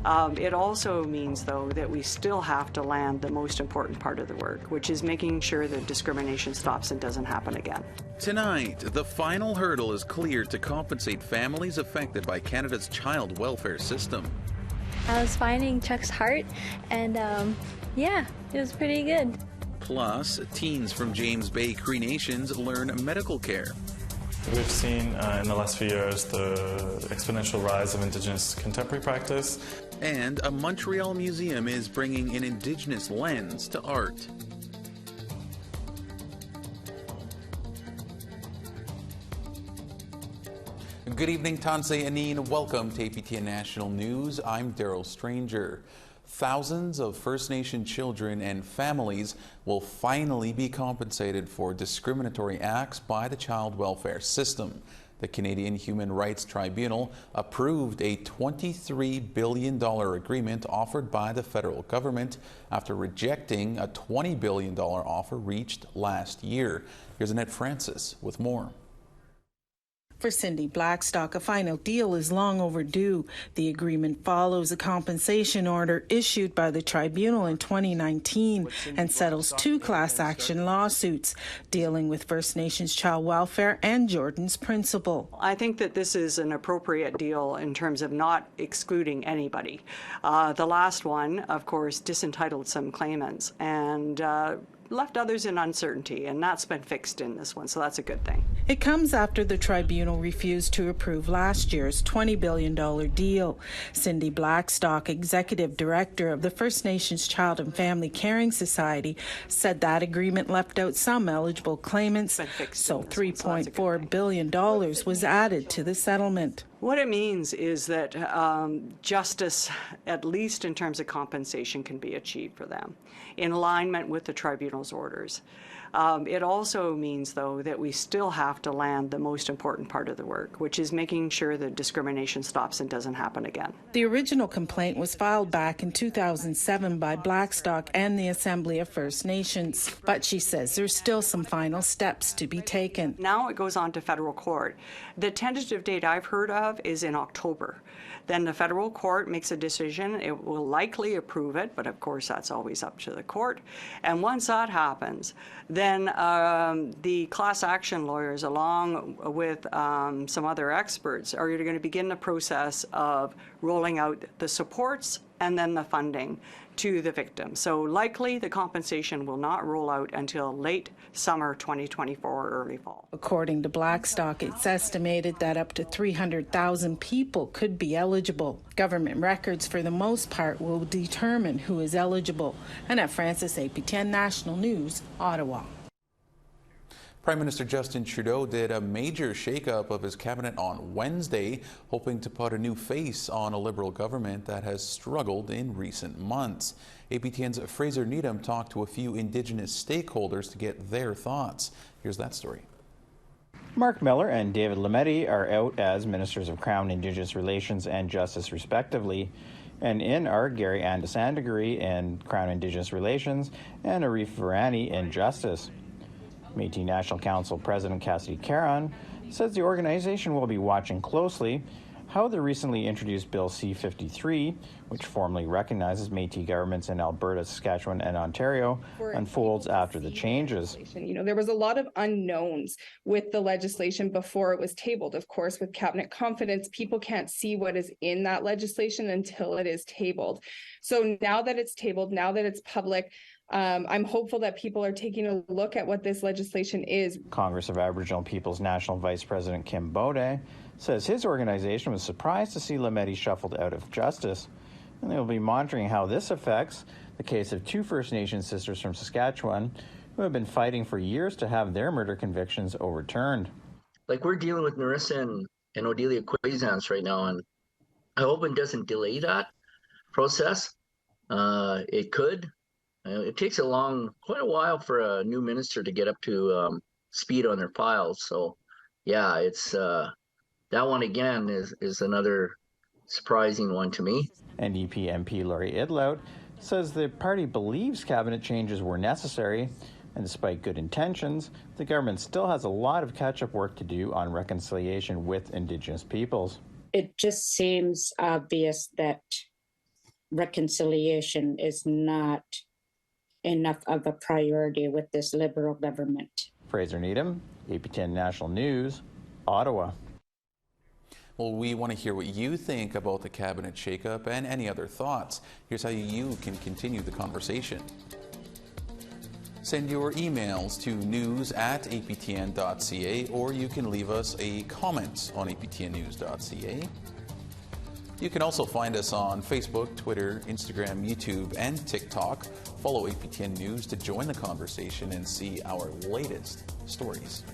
It also means, though, that we still have to land the most important part of the work, which is making sure that discrimination stops and doesn't happen again. Tonight, the final hurdle is cleared to compensate families affected by Canada's child welfare system. I was finding Chuck's heart, and yeah, it was pretty good. Plus, teens from James Bay Cree Nations learn medical care. We've seen in the last few years the exponential rise of Indigenous contemporary practice. And a Montreal museum is bringing an Indigenous lens to art. Good evening, Tanse Anin. Welcome to APTN National News. I'm Daryl Stranger. Thousands of First Nation children and families will finally be compensated for discriminatory acts by the child welfare system. The Canadian Human Rights Tribunal approved a $23 billion agreement offered by the federal government after rejecting a $20 billion offer reached last year. Here's Annette Francis with more. For Cindy Blackstock, a final deal is long overdue. The agreement follows a compensation order issued by the tribunal in 2019 and settles two class action lawsuits dealing with First Nations child welfare and Jordan's principal. I think that this is an appropriate deal in terms of not excluding anybody. The last one, of course, disentitled some claimants and left others in uncertainty, and that's been fixed in this one, so that's a good thing. It comes after the tribunal refused to approve last year's $20 billion deal. Cindy Blackstock, executive director of the First Nations Child and Family Caring Society, said that agreement left out some eligible claimants, so $3.4 billion was added to the settlement. What it means is that justice, at least in terms of compensation, can be achieved for them in alignment with the tribunal's orders. It also means, though, that we still have to land the most important part of the work, which is making sure that discrimination stops and doesn't happen again. The original complaint was filed back in 2007 by Blackstock and the Assembly of First Nations, but she says there's still some final steps to be taken. Now it goes on to federal court. The tentative date I've heard of is in October. Then the federal court makes a decision. It will likely approve it, but of course that's always up to the court. And once that happens, then the class action lawyers, along with some other experts, are going to begin the process of rolling out the supports and then the funding to the victim. So likely the compensation will not roll out until late summer 2024 or early fall. According to Blackstock, it's estimated that up to 300,000 people could be eligible. Government records, for the most part, will determine who is eligible. Annette Francis, APTN National News, Ottawa. Prime Minister Justin Trudeau did a major shakeup of his cabinet on Wednesday, hoping to put a new face on a Liberal government that has struggled in recent months. APTN's Fraser Needham talked to a few Indigenous stakeholders to get their thoughts. Here's that story. Mark Miller and David Lametti are out as Ministers of Crown, Indigenous Relations and Justice, respectively. And in are Gary Andesandaguri in Crown Indigenous Relations and Arif Virani in Justice. Métis National Council President Cassidy Caron says the organization will be watching closely how the recently introduced Bill C-53, which formally recognizes Métis governments in Alberta, Saskatchewan, and Ontario, unfolds after the changes. You know, there was a lot of unknowns with the legislation before it was tabled. Of course, with cabinet confidence, people can't see what is in that legislation until it is tabled. So now that it's tabled, now that it's public, I'm hopeful that people are taking a look at what this legislation is. Congress of Aboriginal Peoples National Vice President Kim Bode says his organization was surprised to see Lametti shuffled out of justice, and they will be monitoring how this affects the case of two First Nation sisters from Saskatchewan who have been fighting for years to have their murder convictions overturned. Like, we're dealing with Narissa and Odelia Quaisance right now, and I hope it doesn't delay that process. It could. It takes quite a while for a new minister to get up to speed on their files. So, yeah, it's that one again is another surprising one to me. NDP MP Laurie Idlout says the party believes cabinet changes were necessary, and despite good intentions, the government still has a lot of catch-up work to do on reconciliation with Indigenous peoples. It just seems obvious that reconciliation is not enough of a priority with this Liberal government. Fraser Needham, APTN National News, Ottawa. Well, we want to hear what you think about the cabinet shakeup and any other thoughts. Here's how you can continue the conversation. Send your emails to news@aptn.ca, or you can leave us a comment on aptnnews.ca. You can also find us on Facebook, Twitter, Instagram, YouTube, and TikTok. Follow APTN News to join the conversation and see our latest stories.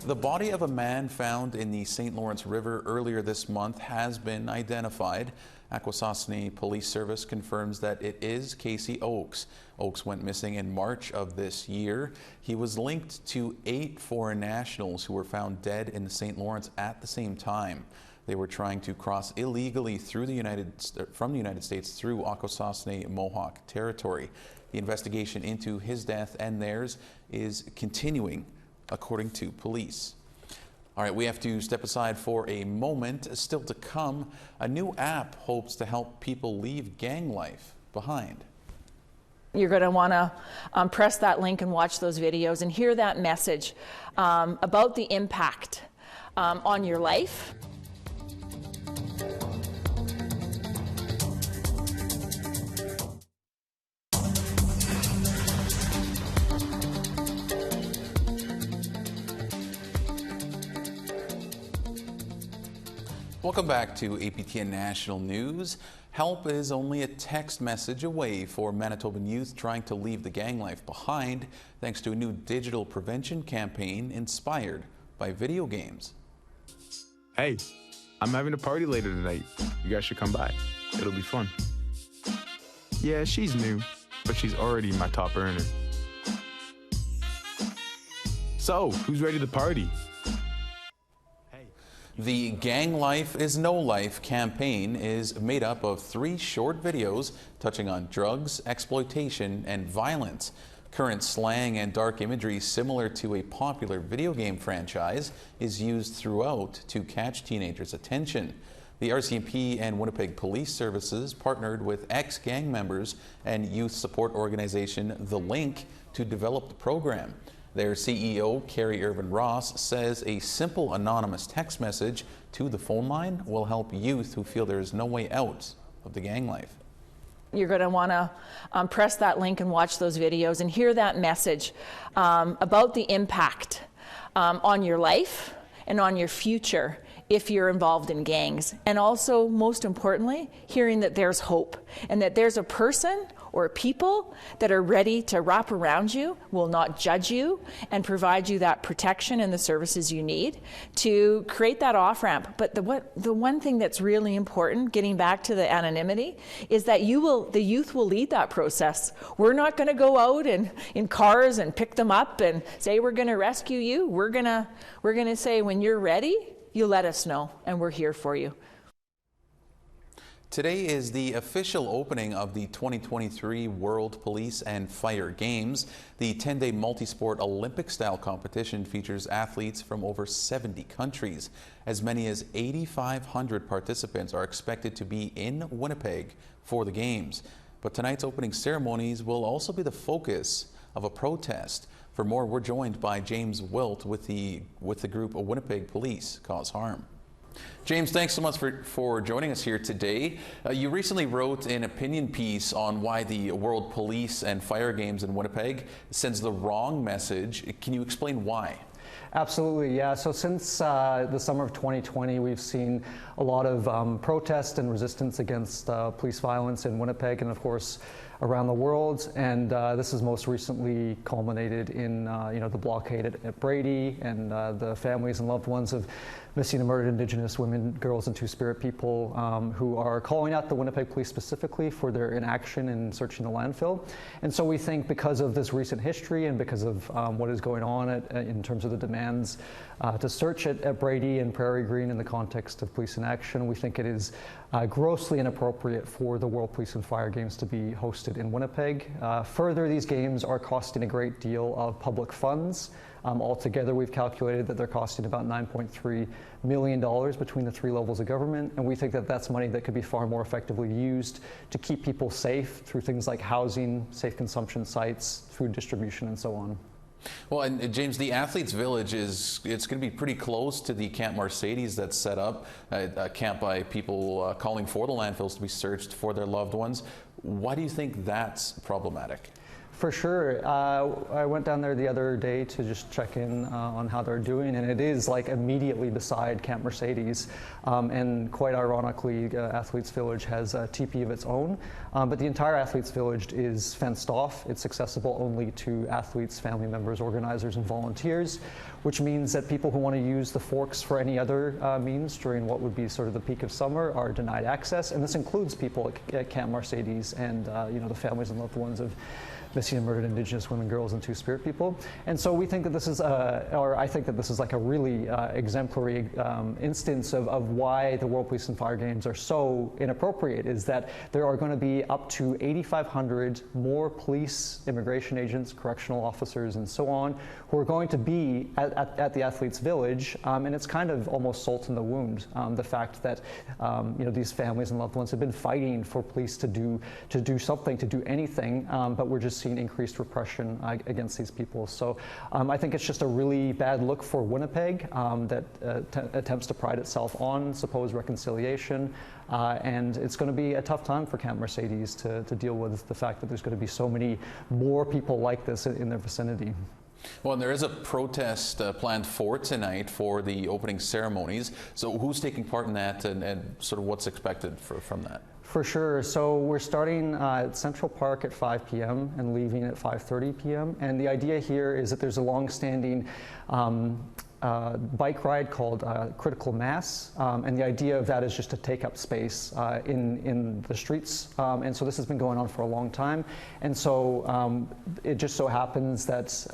The body of a man found in the St. Lawrence River earlier this month has been identified. Akwesasne Police Service confirms that it is Casey Oakes. Oakes went missing in March of this year. He was linked to 8 foreign nationals who were found dead in the St. Lawrence at the same time. They were trying to cross illegally from the United States through Akwesasne Mohawk territory. The investigation into his death and theirs is continuing, according to police. All right, we have to step aside for a moment. Still to come, a new app hopes to help people leave gang life behind. You're going to want to press that link and watch those videos and hear that message about the impact on your life. Welcome back to APTN National News. Help is only a text message away for Manitoban youth trying to leave the gang life behind, thanks to a new digital prevention campaign inspired by video games. Hey, I'm having a party later tonight. You guys should come by. It'll be fun. Yeah, she's new, but she's already my top earner. So, who's ready to party? The Gang Life is No Life campaign is made up of 3 short videos touching on drugs, exploitation, and violence. Current slang and dark imagery similar to a popular video game franchise is used throughout to catch teenagers' attention. The RCMP and Winnipeg Police Services partnered with ex-gang members and youth support organization The Link to develop the program. Their CEO, Carrie Irvin Ross, says a simple anonymous text message to the phone line will help youth who feel there is no way out of the gang life. You're going to want to press that link and watch those videos and hear that message about the impact on your life and on your future if you're involved in gangs. And also, most importantly, hearing that there's hope and that there's a person or people that are ready to wrap around you, will not judge you, and provide you that protection and the services you need to create that off-ramp. But the one thing that's really important, getting back to the anonymity, is that the youth will lead that process. We're not going to go out in cars and pick them up and say we're going to rescue you. We're going to say when you're ready, you let us know, and we're here for you. Today is the official opening of the 2023 World Police and Fire Games. The 10-day multi-sport Olympic-style competition features athletes from over 70 countries. As many as 8,500 participants are expected to be in Winnipeg for the Games. But tonight's opening ceremonies will also be the focus of a protest. For more, we're joined by James Wilt with the group Winnipeg Police Cause Harm. James, thanks so much for joining us here today. You recently wrote an opinion piece on why the World Police and Fire Games in Winnipeg sends the wrong message. Can you explain why? Absolutely, yeah. So since the summer of 2020, we've seen a lot of protest and resistance against police violence in Winnipeg and, of course, around the world. And this has most recently culminated in the blockade at Brady and the families and loved ones of missing and murdered Indigenous women, girls, and Two-Spirit people who are calling out the Winnipeg Police specifically for their inaction in searching the landfill. And so we think because of this recent history and because of what is going on in terms of the demands to search at Brady and Prairie Green in the context of police inaction, we think it is grossly inappropriate for the World Police and Fire Games to be hosted in Winnipeg. Further, these games are costing a great deal of public funds Altogether, we've calculated that they're costing about $9.3 million between the 3 levels of government, and we think that that's money that could be far more effectively used to keep people safe through things like housing, safe consumption sites, food distribution, and so on. Well, and James, the Athletes Village it's going to be pretty close to the Camp Mercedes that's set up, a camp by people calling for the landfills to be searched for their loved ones. Why do you think that's problematic? For sure. I went down there the other day to just check in on how they're doing, and it is like immediately beside Camp Mercedes. And quite ironically, Athletes Village has a teepee of its own, but the entire Athletes Village is fenced off. It's accessible only to athletes, family members, organizers, and volunteers, which means that people who want to use the forks for any other means during what would be sort of the peak of summer are denied access. And this includes people at Camp Mercedes and the families and loved ones of missing and murdered Indigenous women, girls, and Two-Spirit people. And so we think that this is, or I think that this is like a really exemplary instance of why the World Police and Fire Games are so inappropriate, is that there are going to be up to 8,500 more police, immigration agents, correctional officers, and so on, who are going to be at the Athletes Village, and it's kind of almost salt in the wound, the fact that these families and loved ones have been fighting for police to do something, to do anything, but we're just seeing increased repression against these people. So I think it's just a really bad look for Winnipeg that attempts to pride itself on supposed reconciliation, and it's going to be a tough time for Camp Mercedes to deal with the fact that there's going to be so many more people like this in their vicinity. Well, and there is a protest planned for tonight for the opening ceremonies. So who's taking part in that, and sort of what's expected from that? For sure. So we're starting at Central Park at 5 p.m. and leaving at 5:30 p.m. And the idea here is that there's a long-standing bike ride called Critical Mass, and the idea of that is just to take up space in the streets, and so this has been going on for a long time, and so it just so happens that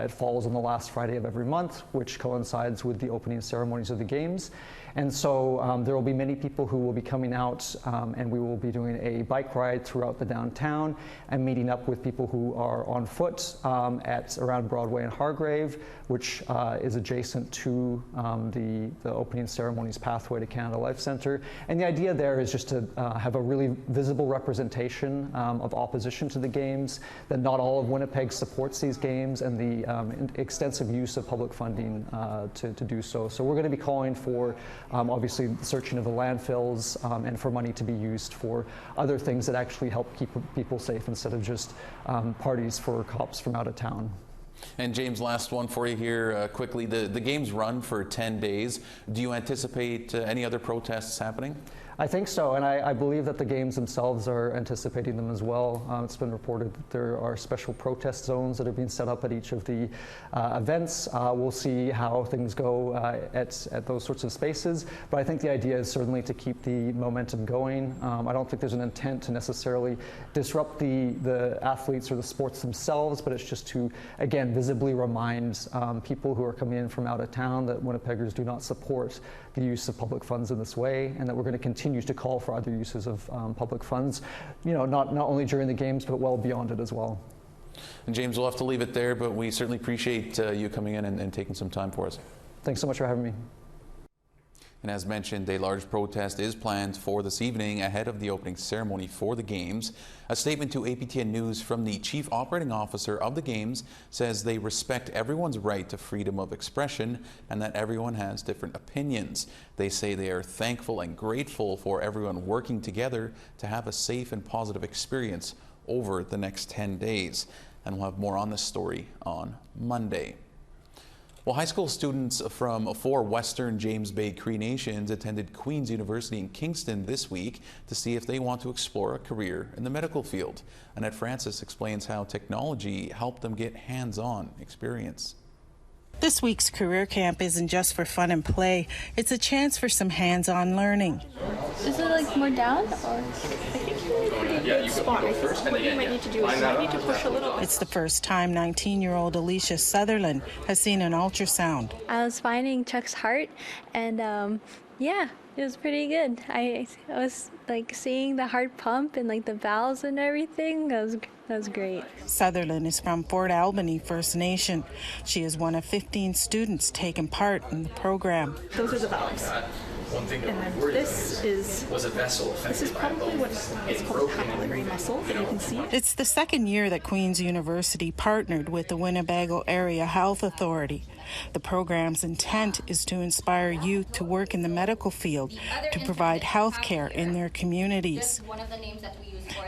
it falls on the last Friday of every month, which coincides with the opening ceremonies of the games. And so there will be many people who will be coming out, and we will be doing a bike ride throughout the downtown and meeting up with people who are on foot at around Broadway and Hargrave, which is adjacent to the opening ceremonies pathway to Canada Life Centre. And the idea there is just to have a really visible representation of opposition to the games, that not all of Winnipeg supports these games, and the extensive use of public funding to do so. So we're going to be calling for obviously searching of the landfills, and for money to be used for other things that actually help keep people safe instead of just parties for cops from out of town. And James, last one for you here quickly. The games run for 10 days. Do you anticipate any other protests happening? I think so, and I believe that the games themselves are anticipating them as well. It's been reported that there are special protest zones that are being set up at each of the events. We'll see how things go at those sorts of spaces, but I think the idea is certainly to keep the momentum going. I don't think there's an intent to necessarily disrupt the athletes or the sports themselves, but it's just to, again, visibly remind people who are coming in from out of town that Winnipeggers do not support the use of public funds in this way, and that we're going to continue to call for other uses of public funds, not only during the games, but well beyond it as well. And James, we'll have to leave it there, but we certainly appreciate you coming in and taking some time for us. Thanks so much for having me. And as mentioned, a large protest is planned for this evening ahead of the opening ceremony for the Games. A statement to APTN News from the Chief Operating Officer of the Games says they respect everyone's right to freedom of expression and that everyone has different opinions. They say they are thankful and grateful for everyone working together to have a safe and positive experience over the next 10 days. And we'll have more on this story on Monday. Well, high school students from 4 Western James Bay Cree Nations attended Queen's University in Kingston this week to see if they want to explore a career in the medical field. Annette Francis explains how technology helped them get hands-on experience. This week's career camp isn't just for fun and play. It's a chance for some hands-on learning. Is it like more down, or? It's the first time 19-year-old Alicia Sutherland has seen an ultrasound. I was finding Chuck's heart, and yeah, it was pretty good. I was like seeing the heart pump and like the valves and everything. That was great. Sutherland is from Fort Albany First Nation. She is one of 15 students taking part in the program. Those are the valves. And then this is probably it's called a papillary muscle that you can see. It's the second year that Queen's University partnered with the Winnebago Area Health Authority. The program's intent is to inspire youth to work in the medical field to provide health care in their communities.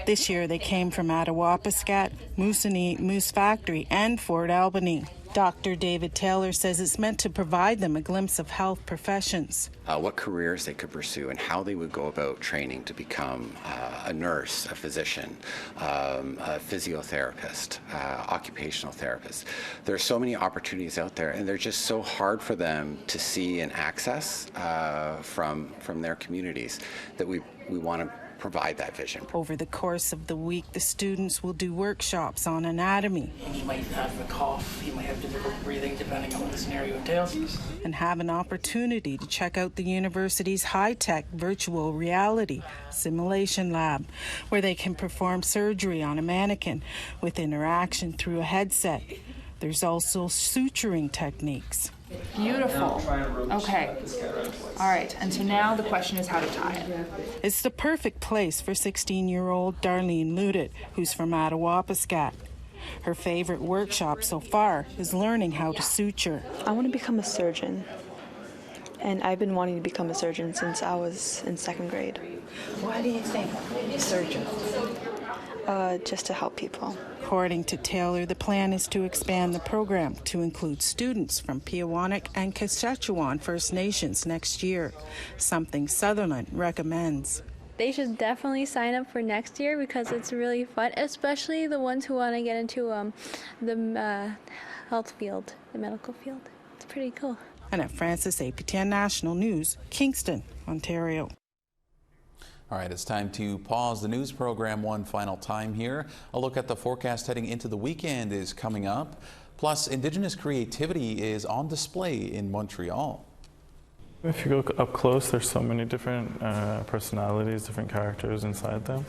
This year they came from Attawapiskat, Moosonee, Moose Factory, and Fort Albany. Dr. David Taylor says it's meant to provide them a glimpse of health professions. What careers they could pursue and how they would go about training to become a nurse, a physician, a physiotherapist, occupational therapist. There are so many opportunities out there, and they're just so hard for them to see and access from their communities that we want to provide that vision. Over the course of the week, the students will do workshops on anatomy. He might have a cough, he might have difficult breathing, depending on what the scenario entails. And have an opportunity to check out the university's high-tech virtual reality simulation lab, where they can perform surgery on a mannequin with interaction through a headset. There's also suturing techniques. Beautiful. Okay. All right. And so now the question is how to tie it. It's the perfect place for 16-year-old Darlene Ludit, who's from Attawapiskat. Her favorite workshop so far is learning how to suture. I want to become a surgeon. And I've been wanting to become a surgeon since I was in second grade. Why do you think surgeon? Just to help people. According to Taylor, the plan is to expand the program to include students from Peawanuck and Saskatchewan First Nations next year, something Sutherland recommends. They should definitely sign up for next year because it's really fun, especially the ones who want to get into the health field, the medical field. It's pretty cool. Annette Francis, APTN National News, Kingston, Ontario. All right, it's time to pause the news program one final time here. A look at the forecast heading into the weekend is coming up. Plus, Indigenous creativity is on display in Montreal. If you go up close, there's so many different personalities, different characters inside them.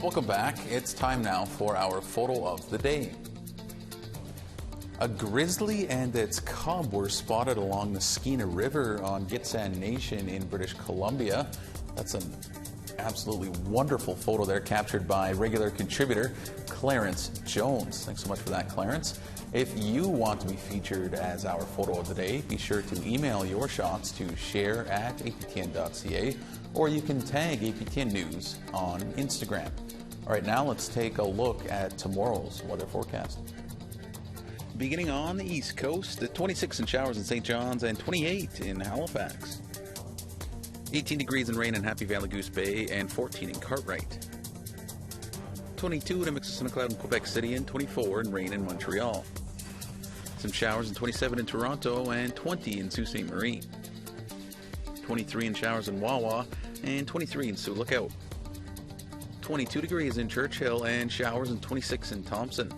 Welcome back. It's time now for our photo of the day. A grizzly and its cub were spotted along the Skeena River on Gitxsan Nation in British Columbia. That's an absolutely wonderful photo there, captured by regular contributor Clarence Jones. Thanks so much for that, Clarence. If you want to be featured as our photo of the day, be sure to email your shots to share@aptn.ca, or you can tag APTN News on Instagram. All right, now let's take a look at tomorrow's weather forecast. Beginning on the East Coast, at 26 in showers in St. John's and 28 in Halifax. 18 degrees in rain in Happy Valley Goose Bay and 14 in Cartwright. 22 in a mix of sun and cloud in Quebec City and 24 in rain in Montreal. Some showers and 27 in Toronto and 20 in Sault Ste. Marie. 23 in showers in Wawa and 23 in Sioux Lookout. 22 degrees in Churchill and showers and 26 in Thompson.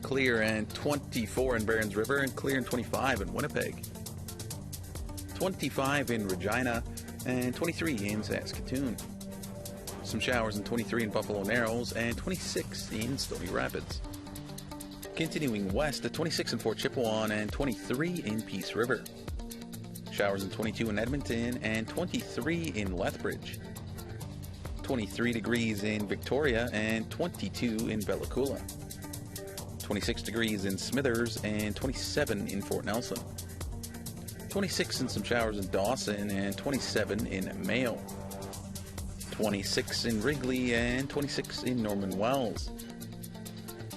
Clear and 24 in Barons River and clear and 25 in Winnipeg. 25 in Regina and 23 in Saskatoon. Some showers and 23 in Buffalo Narrows and 26 in Stony Rapids. Continuing west at 26 in Fort Chipewyan and 23 in Peace River. Showers and 22 in Edmonton and 23 in Lethbridge. 23 degrees in Victoria and 22 in Bella Coola. 26 degrees in Smithers and 27 in Fort Nelson. 26 and some showers in Dawson and 27 in Mayo. 26 in Wrigley and 26 in Norman Wells.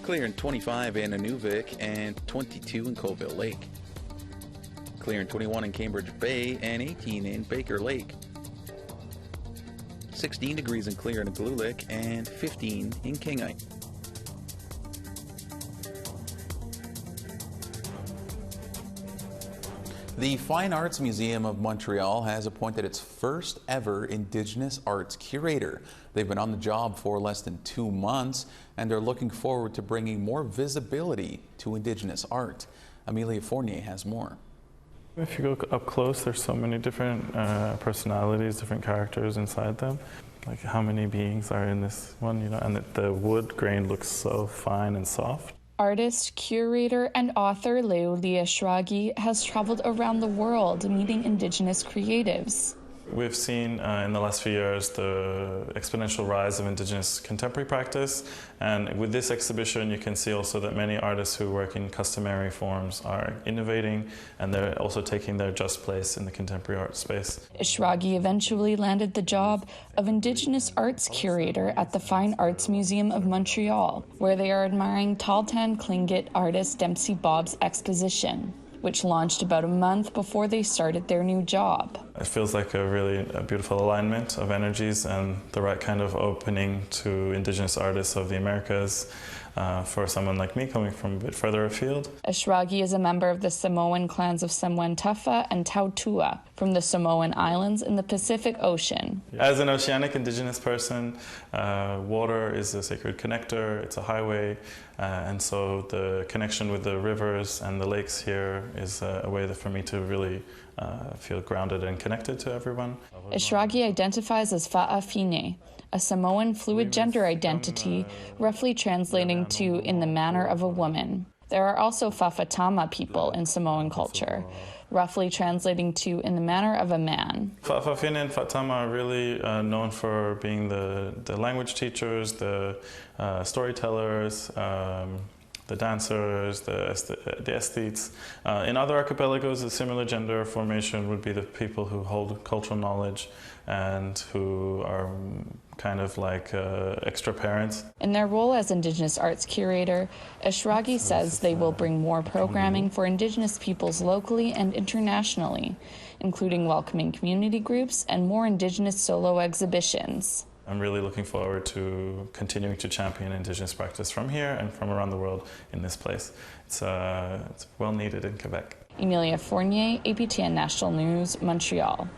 Clear and 25 in Inuvik and 22 in Colville Lake. Clear and 21 in Cambridge Bay and 18 in Baker Lake. 16 degrees in Clear and Igloolik and 15 in Kingite. The Fine Arts Museum of Montreal has appointed its first ever Indigenous arts curator. They've been on the job for less than 2 months, and they're looking forward to bringing more visibility to Indigenous art. Amelia Fournier has more. If you go up close, there's so many different personalities, different characters inside them. Like how many beings are in this one, you know, and the wood grain looks so fine and soft. Artist, curator, and author Leolia Shragi has traveled around the world meeting Indigenous creatives. We've seen in the last few years the exponential rise of Indigenous contemporary practice, and with this exhibition you can see also that many artists who work in customary forms are innovating, and they're also taking their just place in the contemporary art space. Shragi eventually landed the job of Indigenous arts curator at the Fine Arts Museum of Montreal, where they are admiring Tahltan Tlingit artist Dempsey Bob's exposition, which launched about a month before they started their new job. It feels like a really beautiful alignment of energies and the right kind of opening to Indigenous artists of the Americas for someone like me coming from a bit further afield. Shragi is a member of the Samoan clans of Samoan-Tufa and Tautua from the Samoan Islands in the Pacific Ocean. As an oceanic Indigenous person, water is a sacred connector, it's a highway, and so the connection with the rivers and the lakes here is a way for me to really feel grounded and connected to everyone. Shragi identifies as Fa'afine, a Samoan fluid gender identity, roughly translating to in the manner of a woman. There are also Fa'afatama people in Samoan culture, roughly translating to in the manner of a man. Fa'afafine and Fatama are really known for being the language teachers, the storytellers, the dancers, the aesthetes. In other archipelagos, a similar gender formation would be the people who hold cultural knowledge and who are kind of like extra parents. In their role as Indigenous arts curator, Shragi says they will bring more programming for Indigenous peoples locally and internationally, including welcoming community groups and more Indigenous solo exhibitions. I'm really looking forward to continuing to champion Indigenous practice from here and from around the world in this place. It's well needed in Quebec. Amelia Fournier, APTN National News, Montreal.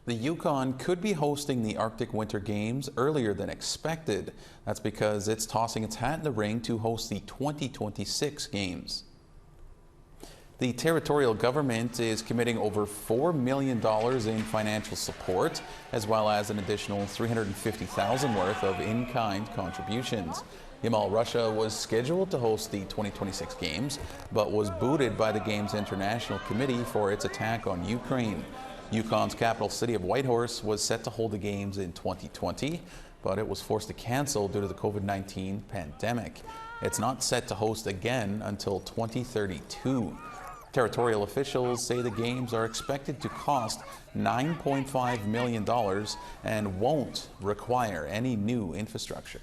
The Yukon could be hosting the Arctic Winter Games earlier than expected. That's because it's tossing its hat in the ring to host the 2026 Games. The territorial government is committing over $4 million in financial support, as well as an additional $350,000 worth of in-kind contributions. Yamal, Russia was scheduled to host the 2026 Games, but was booted by the Games International Committee for its attack on Ukraine. Yukon's capital city of Whitehorse was set to hold the Games in 2020, but it was forced to cancel due to the COVID-19 pandemic. It's not set to host again until 2032. Territorial officials say the Games are expected to cost $9.5 million and won't require any new infrastructure.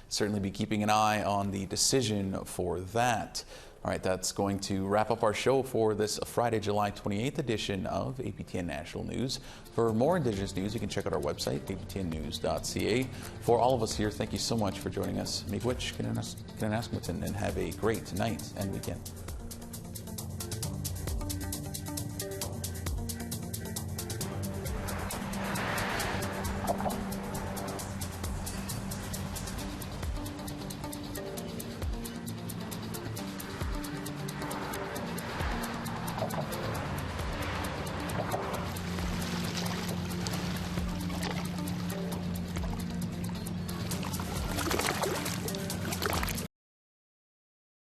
Certainly be keeping an eye on the decision for that. All right, that's going to wrap up our show for this Friday, July 28th edition of APTN National News. For more Indigenous news, you can check out our website, aptnnews.ca. For all of us here, thank you so much for joining us. Miigwech, Kinanaskmatan, and have a great night and weekend.